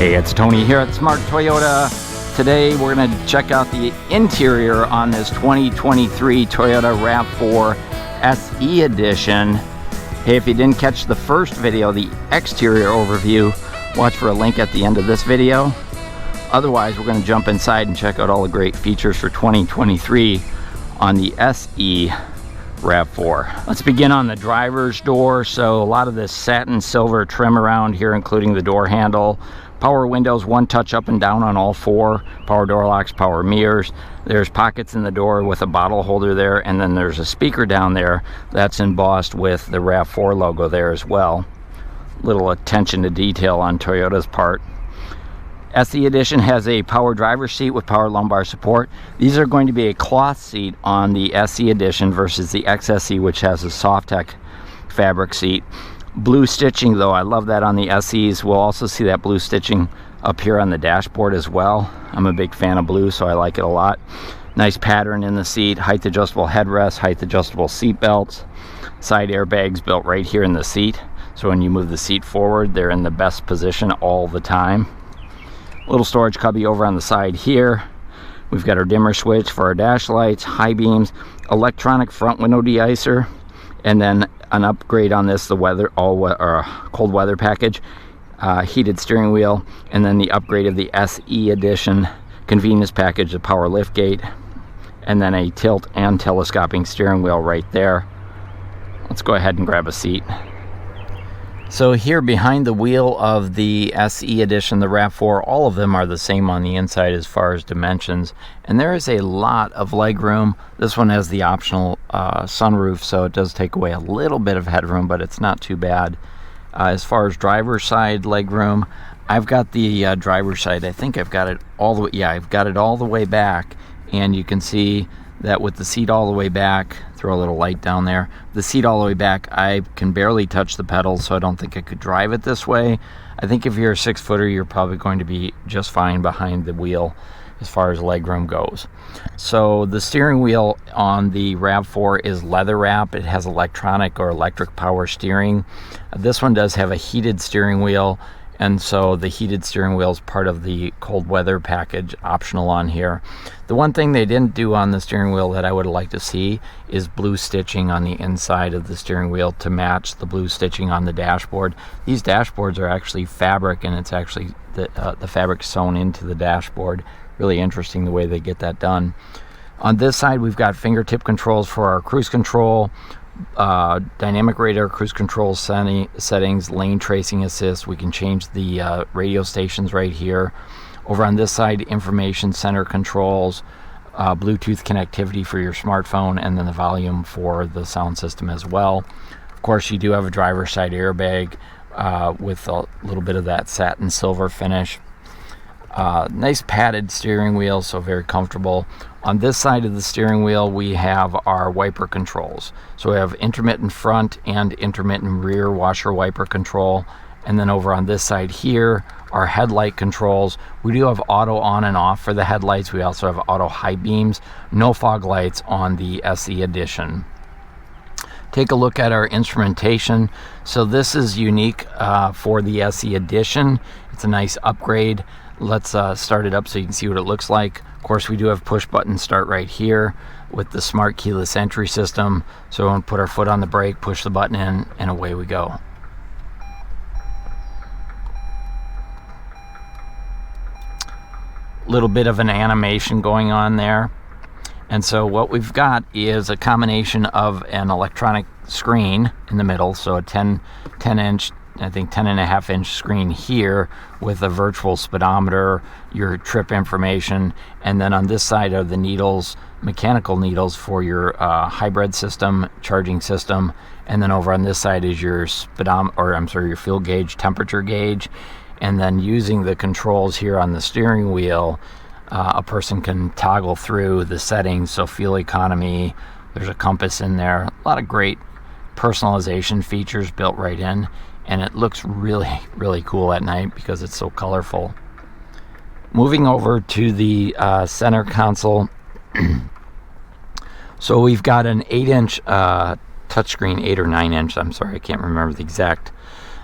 Hey, it's Tony here at Smart Toyota. Today we're going to check out the interior on this 2023 Toyota RAV4 SE Edition. Hey, if you didn't catch the first video, the exterior overview, watch for a link at the end of this video. Otherwise, we're going to jump inside and check out all the great features for 2023 on the SE RAV4. Let's begin on the driver's door. So a lot of this satin silver trim around here, including the door handle. Power windows, one touch up and down on all four. Power door locks, power mirrors. There's pockets in the door with a bottle holder there, and then there's a speaker down there that's embossed with the RAV4 logo there as well. Little attention to detail on Toyota's part. SE Edition has a power driver's seat with power lumbar support. These are going to be a cloth seat on the SE Edition versus the XSE, which has a Softex fabric seat. Blue stitching though, I love that on the SEs. We'll also see that blue stitching up here on the dashboard as well. I'm a big fan of blue, so I like it a lot. Nice pattern in the seat, height adjustable headrest, height adjustable seat belts. Side airbags built right here in the seat, so when you move the seat forward, they're in the best position all the time. Little storage cubby over on the side here. We've got our dimmer switch for our dash lights, high beams, electronic front window deicer, and then an upgrade on this, the cold weather package, heated steering wheel, and then the upgrade of the SE Edition convenience package, the power liftgate, and then a tilt and telescoping steering wheel right there. Let's go ahead and grab a seat. So here behind the wheel of the SE Edition, the RAV4, all of them are the same on the inside as far as dimensions, and there is a lot of leg room. This one has the optional sunroof, so it does take away a little bit of headroom, but it's not too bad. As far as driver's side leg room, I've got the driver's side. I think I've got it all the way. Yeah, I've got it all the way back, and you can see that with the seat all the way back, throw a little light down there, the seat all the way back, I can barely touch the pedals, so I don't think I could drive it this way. I think if you're a 6-footer, you're probably going to be just fine behind the wheel as far as legroom goes. So the steering wheel on the RAV4 is leather wrap. It has electronic or electric power steering. This one does have a heated steering wheel, and so the heated steering wheel is part of the cold weather package, optional on here. The one thing they didn't do on the steering wheel that I would like to see is blue stitching on the inside of the steering wheel to match the blue stitching on the dashboard. These dashboards are actually fabric, and it's actually the fabric sewn into the dashboard. Really interesting the way they get that done. On this side, we've got fingertip controls for our cruise control, dynamic radar cruise control settings, lane tracing assist. We can change the radio stations right here. Over on this side, information center controls, Bluetooth connectivity for your smartphone, and then the volume for the sound system as well. Of course, you do have a driver's side airbag with a little bit of that satin silver finish. Nice padded steering wheel, so very comfortable. On this side of the steering wheel, we have our wiper controls. So we have intermittent front and intermittent rear washer wiper control. And then over on this side here, our headlight controls. We do have auto on and off for the headlights. We also have auto high beams. No fog lights on the SE Edition. Take a look at our instrumentation. So this is unique for the SE Edition. It's a nice upgrade. Let's start it up so you can see what it looks like. Of course, we do have push button start right here with the smart keyless entry system. So we'll put our foot on the brake, push the button in, and away we go. Little bit of an animation going on there. And so what we've got is a combination of an electronic screen in the middle, so a 10-inch, I think 10.5-inch screen here with a virtual speedometer, your trip information, and then on this side are the needles, mechanical needles for your hybrid system, charging system, and then over on this side is your your fuel gauge, temperature gauge, and then using the controls here on the steering wheel, a person can toggle through the settings, so fuel economy, there's a compass in there, a lot of great personalization features built right in. And it looks really, really cool at night because it's so colorful. Moving over to the center console. So we've got an 8-inch touchscreen, 8 or 9-inch, I'm sorry, I can't remember the exact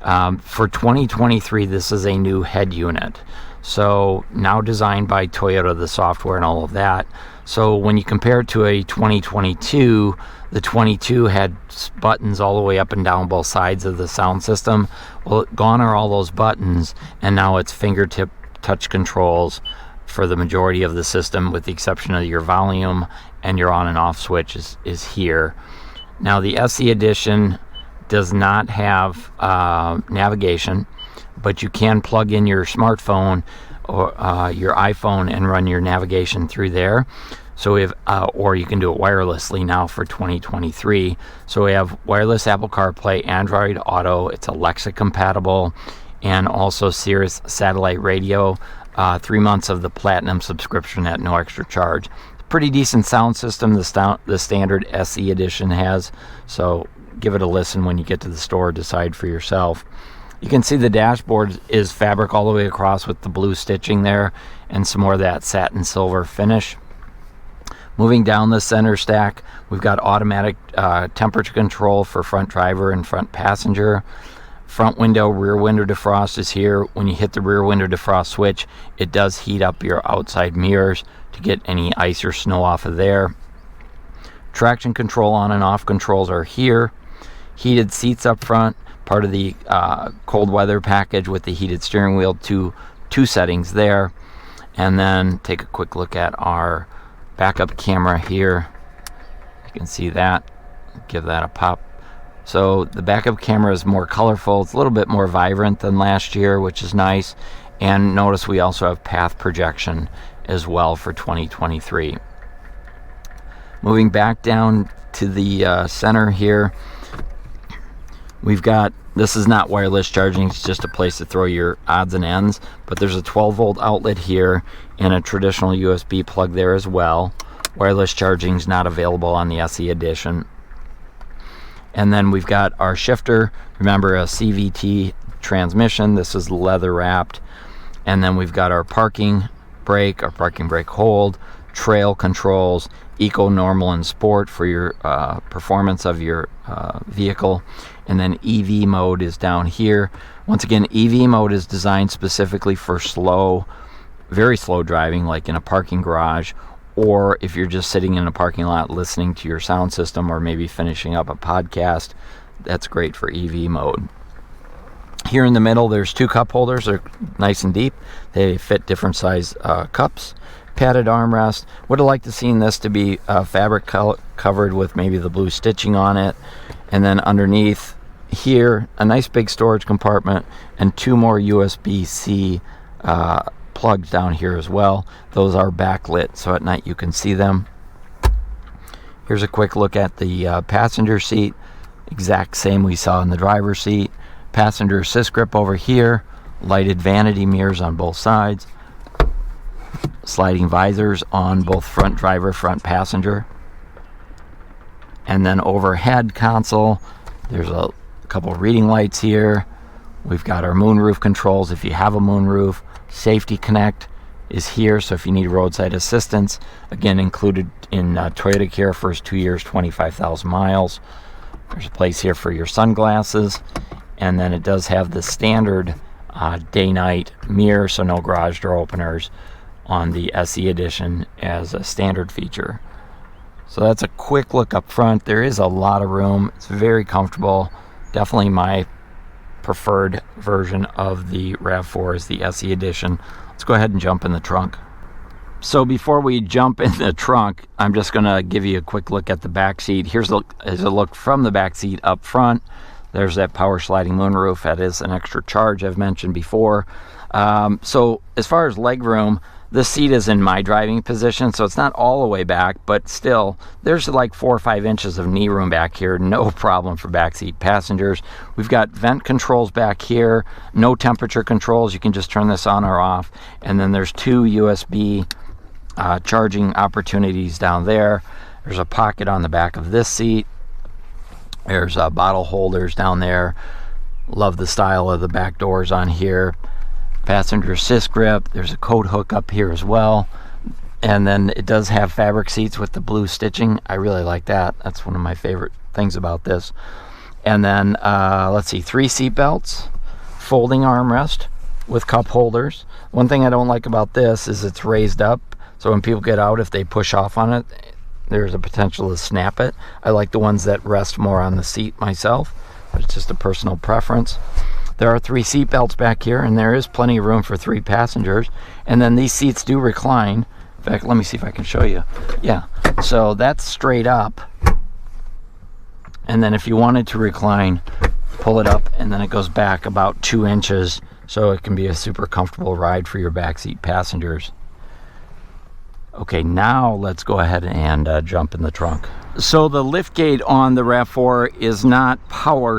For 2023, this is a new head unit. So now designed by Toyota, the software and all of that. So when you compare it to a 2022, the 22 had buttons all the way up and down both sides of the sound system. Well, gone are all those buttons, and now it's fingertip touch controls for the majority of the system, with the exception of your volume and your on and off switch is here. Now the SE edition does not have navigation, but you can plug in your smartphone or your iPhone and run your navigation through there. So we have, or you can do it wirelessly now for 2023. So we have wireless Apple CarPlay, Android Auto, it's Alexa compatible, and also Sirius satellite radio. 3 months of the Platinum subscription at no extra charge. Pretty decent sound system the standard SE edition has, so give it a listen when you get to the store. Decide for yourself. You can see the dashboard is fabric all the way across with the blue stitching there and some more of that satin silver finish. Moving down the center stack, we've got automatic temperature control for front driver and front passenger. Front window, rear window defrost is here. When you hit the rear window defrost switch, it does heat up your outside mirrors to get any ice or snow off of there. Traction control on and off controls are here. Heated seats up front, part of the cold weather package with the heated steering wheel, two settings there. And then take a quick look at our backup camera here. You can see that. Give that a pop. So the backup camera is more colorful. It's a little bit more vibrant than last year, which is nice. And notice we also have path projection as well for 2023. Moving back down to the center here, we've got, this is not wireless charging, it's just a place to throw your odds and ends, but there's a 12-volt outlet here and a traditional USB plug there as well. Wireless charging is not available on the SE edition. And then we've got our shifter, remember a CVT transmission, this is leather wrapped. And then we've got our parking brake hold, trail controls, eco, normal, and sport for your performance of your vehicle. And then EV mode is down here. Once again, EV mode is designed specifically for slow, very slow driving, like in a parking garage, or if you're just sitting in a parking lot listening to your sound system or maybe finishing up a podcast, that's great for EV mode. Here in the middle, there's 2 cup holders. They're nice and deep. They fit different size cups. Padded armrest. Would have liked to seen this to be fabric covered with maybe the blue stitching on it. And then underneath here, a nice big storage compartment and 2 more USB-C plugs down here as well. Those are backlit, so at night you can see them. Here's a quick look at the passenger seat. Exact same we saw in the driver's seat. Passenger assist grip over here. Lighted vanity mirrors on both sides. Sliding visors on both front driver, front passenger. And then overhead console, there's a couple reading lights here. We've got our moonroof controls if you have a moonroof. Safety Connect is here, so if you need roadside assistance, again included in Toyota Care first 2 years, 25,000 miles. There's a place here for your sunglasses, and then it does have the standard day-night mirror, so no garage door openers on the SE edition as a standard feature. So that's a quick look up front. There is a lot of room. It's very comfortable. Definitely my preferred version of the RAV4 is the SE edition. Let's go ahead and jump in the trunk. So before we jump in the trunk, I'm just going to give you a quick look at the back seat. Here's a look from the back seat up front. There's that power sliding moonroof. That is an extra charge I've mentioned before. So as far as leg room, this seat is in my driving position, so it's not all the way back, but still, there's like 4 or 5 inches of knee room back here. No problem for backseat passengers. We've got vent controls back here. No temperature controls. You can just turn this on or off. And then there's 2 USB charging opportunities down there. There's a pocket on the back of this seat. There's bottle holders down there. Love the style of the back doors on here. Passenger assist grip. There's a coat hook up here as well. And then it does have fabric seats with the blue stitching. I really like that. That's one of my favorite things about this. And then let's see, 3 seat belts. folding armrest with cup holders. One thing I don't like about this is it's raised up, so when people get out, if they push off on it, there's a potential to snap it. I like the ones that rest more on the seat myself, but it's just a personal preference. There are 3 seat belts back here, and there is plenty of room for 3 passengers. And then these seats do recline. In fact, let me see if I can show you. Yeah, so that's straight up. And then if you wanted to recline, pull it up, and then it goes back about 2 inches, so it can be a super comfortable ride for your backseat passengers. Okay, now let's go ahead and jump in the trunk. So the liftgate on the RAV4 is not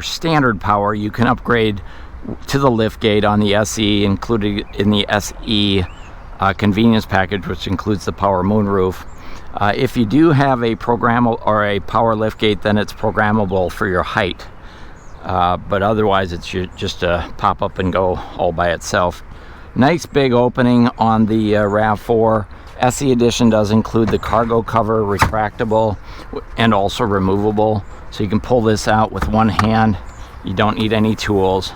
standard power. You can upgrade to the liftgate on the SE, included in the SE convenience package, which includes the power moonroof. If you do have a programmable or a power liftgate, then it's programmable for your height. But otherwise, it's just a pop up and go all by itself. Nice big opening on the RAV4. SE Edition does include the cargo cover, retractable and also removable. So you can pull this out with one hand. You don't need any tools.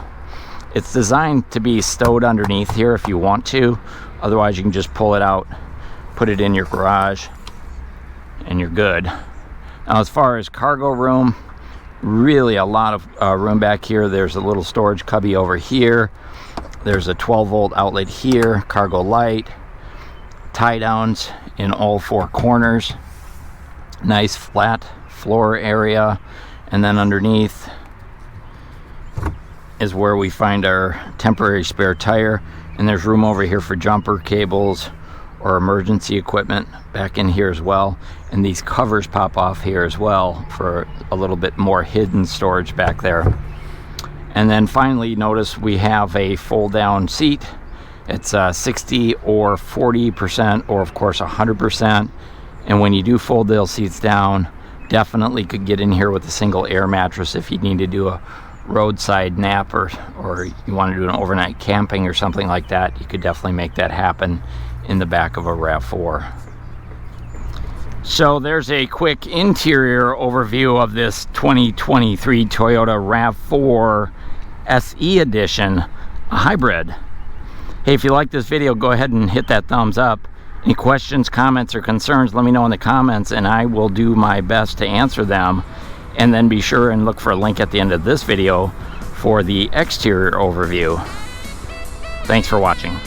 It's designed to be stowed underneath here if you want to. Otherwise, you can just pull it out, put it in your garage, and you're good. Now, as far as cargo room, really a lot of room back here. There's a little storage cubby over here. There's a 12-volt outlet here, cargo light, tie downs in all 4 corners, nice flat floor area, and then underneath is where we find our temporary spare tire, and there's room over here for jumper cables or emergency equipment back in here as well. And these covers pop off here as well for a little bit more hidden storage back there. And then finally, notice we have a fold down seat. It's 60 or 40%, or of course 100%. And when you do fold those seats down, definitely could get in here with a single air mattress if you need to do a roadside nap, or you want to do an overnight camping or something like that. You could definitely make that happen in the back of a RAV4. So there's a quick interior overview of this 2023 Toyota RAV4 SE Edition, a hybrid. Hey, if you like this video, go ahead and hit that thumbs up. Any questions, comments, or concerns, let me know in the comments, and I will do my best to answer them. And then be sure and look for a link at the end of this video for the exterior overview. Thanks for watching.